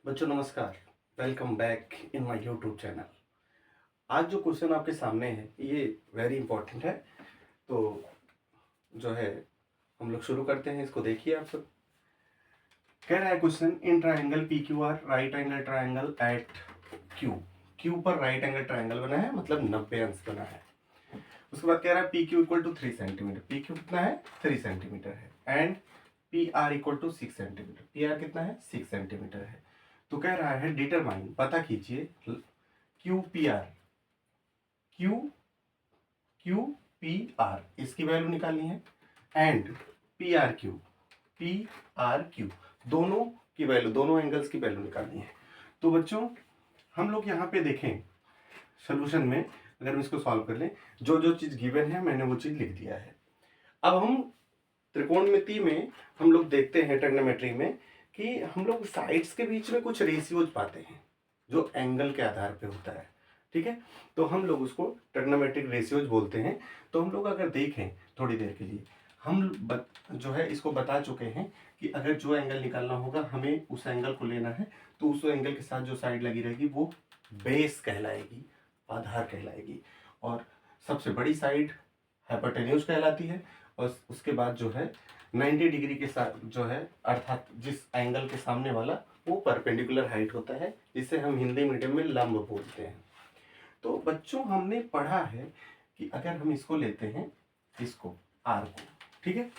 बच्चों नमस्कार। Welcome back in my YouTube channel. आज जो क्वेश्चन आपके सामने है ये वेरी इंपॉर्टेंट है। तो जो है हम लोग शुरू करते हैं, इसको देखिए आप सब। कह रहा है question, in triangle P Q R right angle triangle at Q. Q पर राइट एंगल ट्राइंगल बना है, मतलब 90 अंश बना है। उसके बाद कह रहा है P Q equal to 3 centimetre. P Q कितना है? 3 सेंटीमीटर है। And P R equal to 6 centimetre. P R कितना है? 6 सेंटीमीटर है। तो कह रहा है डिटरमाइन, पता कीजिए Q P R. Q Q P R इसकी वैल्यू निकालनी है। And P R Q, P R Q दोनों की वैल्यू, दोनों एंगल्स की वैल्यू निकालनी है। तो बच्चों हम लोग यहाँ पे देखें सोल्यूशन में, अगर हम इसको सॉल्व कर लें, जो जो चीज़ गिवन है मैंने वो चीज़ लिख दिया है। अब हम त्रिकोणमिति में हम लोग देखते हैं ट्रिग्नोमेट्री में कि हम लोग साइड्स के बीच में कुछ रेशियोज पाते हैं जो एंगल के आधार पे होता है। ठीक है, तो हम लोग उसको ट्रिग्नोमेट्रिक रेशियोज बोलते हैं। तो हम लोग अगर देखें थोड़ी देर के लिए, जो है इसको बता चुके हैं कि अगर जो एंगल निकालना होगा हमें उस एंगल को लेना है, तो उस एंगल के साथ जो साइड लगी रहेगी वो बेस कहलाएगी, आधार कहलाएगी। और सबसे बड़ी साइड हाइपोटेन्यूज कहलाती है। और उसके बाद जो है 90 डिग्री के साथ जो है, अर्थात जिस एंगल के सामने वाला, वो परपेंडिकुलर हाइट होता है, जिसे हम हिंदी मीडियम में लंब बोलते हैं। तो बच्चों हमने पढ़ा है कि अगर हम इसको लेते हैं, इसको आर को, ठीक है,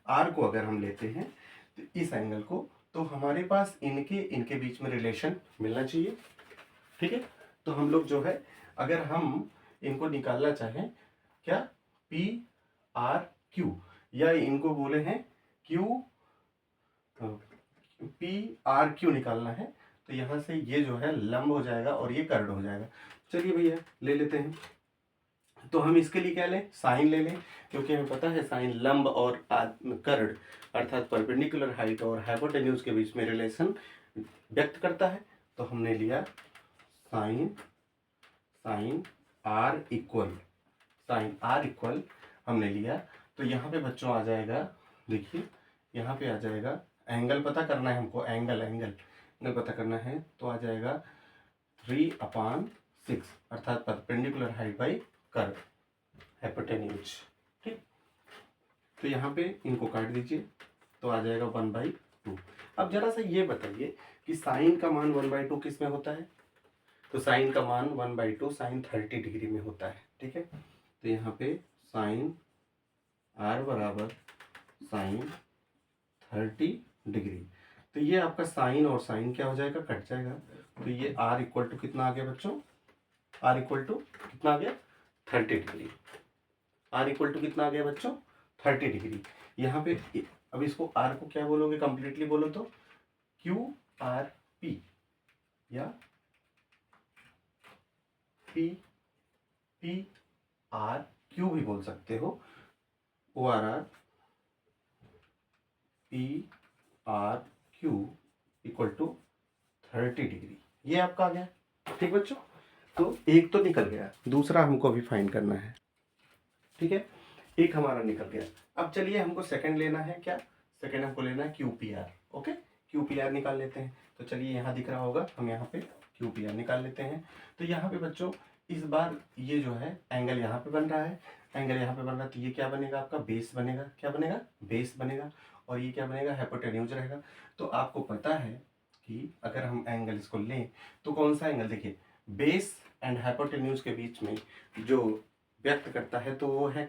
आर को अगर हम लेते हैं तो इस एंगल को, तो हमारे पास इनके इनके बीच में रिलेशन मिलना चाहिए। ठीक है, तो हम लोग जो है अगर हम इनको निकालना चाहें, क्या, पी आर क्यू, या इनको बोले हैं क्यू, पी आर क्यू निकालना है, तो यहाँ से ये जो है लंब हो जाएगा और ये कर्ड हो जाएगा। चलिए भैया ले लेते हैं। तो हम इसके लिए क्या लें? साइन ले लें, क्योंकि हमें पता है साइन लंब और कर्ड अर्थात परपेंडिकुलर हाइट और हाइपोटेन्यूज के बीच में रिलेशन व्यक्त करता है। तो हमने लिया sine sine R equal, sine R equal हमने लिया। तो यहाँ पे बच्चों आ जाएगा, देखिए यहाँ पे आ जाएगा, एंगल पता करना है हमको, एंगल एंगल एंगल पता करना है, तो आ जाएगा 3/6 अर्थात perpendicular height by curve hypotenuse. ठीक, तो यहाँ पे इनको काट दीजिए, तो आ जाएगा 1/2। अब जरा सा ये बताइए कि साइन का मान 1/2 किस में होता है? तो साइन का मान 1/2 साइन 30 डिग्री में होता है। ठीक है, तो यहाँ पे साइन आर बराबर साइन 30 डिग्री। तो ये आपका साइन और साइन क्या हो जाएगा? कट जाएगा। तो ये आर इक्वल टू कितना आ गया बच्चों? आर इक्वल टू कितना आ गया? 30 डिग्री। आर इक्वल टू कितना आ गया बच्चों? 30 डिग्री। यहाँ पे अब इसको आर को क्या बोलोगे? कंप्लीटली बोलो तो क्यू आर पी, या पी पी आर क्यू भी बोल सकते हो। Or R P R Q equal to 30 degree, ये आपका आ गया। ठीक बच्चों, तो एक तो निकल गया, दूसरा हमको अभी फाइंड करना है। ठीक है, एक हमारा निकल गया। अब चलिए हमको सेकंड लेना है। क्या सेकंड हमको लेना है? Q P R. Okay, Q P R निकाल लेते हैं। तो चलिए यहाँ दिख रहा होगा, हम यहाँ पे क्यू पी आर निकाल लेते हैं। तो यहाँ पे बच्चों इस बार ये जो है एंगल यहाँ पे बन रहा है, एंगल यहाँ पे बन रहा है, तो ये क्या बनेगा? आपका बेस बनेगा। क्या बनेगा? बेस बनेगा। और ये क्या बनेगा? हाइपोटेन्यूज रहेगा। तो आपको पता है कि अगर हम एंगल इसको लें तो कौन सा एंगल, देखिए बेस एंड हाइपोटेन्यूज के बीच में जो व्यक्त करता है तो वो है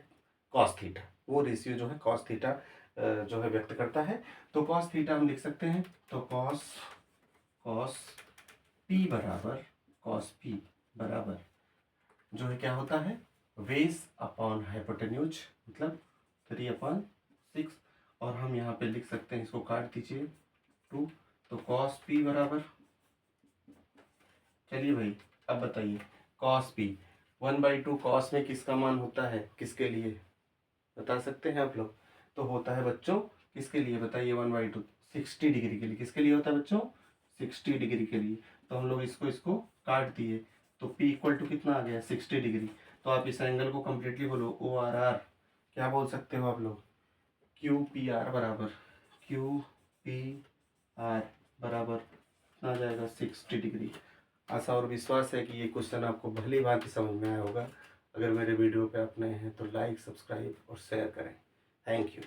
कॉस थीटा। वो रेशियो जो है कॉस थीटा जो है व्यक्त करता है। तो कॉस थीटा हम लिख सकते हैं, तो कॉस कॉस पी बराबर, कॉस पी बराबर जो है क्या होता है? बेस अपॉन हाइपोटेन्यूज, मतलब 3/6। और हम यहाँ पे लिख सकते हैं, इसको काट दीजिए 2। तो कॉस पी बराबर, चलिए भाई अब बताइए, कॉस पी 1/2 कॉस में किसका मान होता है? किसके लिए बता सकते हैं आप लोग? तो होता है बच्चों किसके लिए बताइए? 1/2 60 डिग्री के लिए। किसके लिए होता है बच्चों? 60 डिग्री के लिए। तो हम लोग इसको इसको काट दिए, तो P इक्वल टू कितना आ गया? 60 डिग्री। तो आप इस एंगल को कंप्लीटली बोलो ओ आर आर, क्या बोल सकते हो आप लोग? क्यू पी आर बराबर, क्यू पी आर बराबर कितना आ जाएगा 60 डिग्री। आशा और विश्वास है कि ये क्वेश्चन आपको भली भांति समझ में आया होगा। अगर मेरे वीडियो पे आप नए हैं तो लाइक, सब्सक्राइब और शेयर करें। Thank you.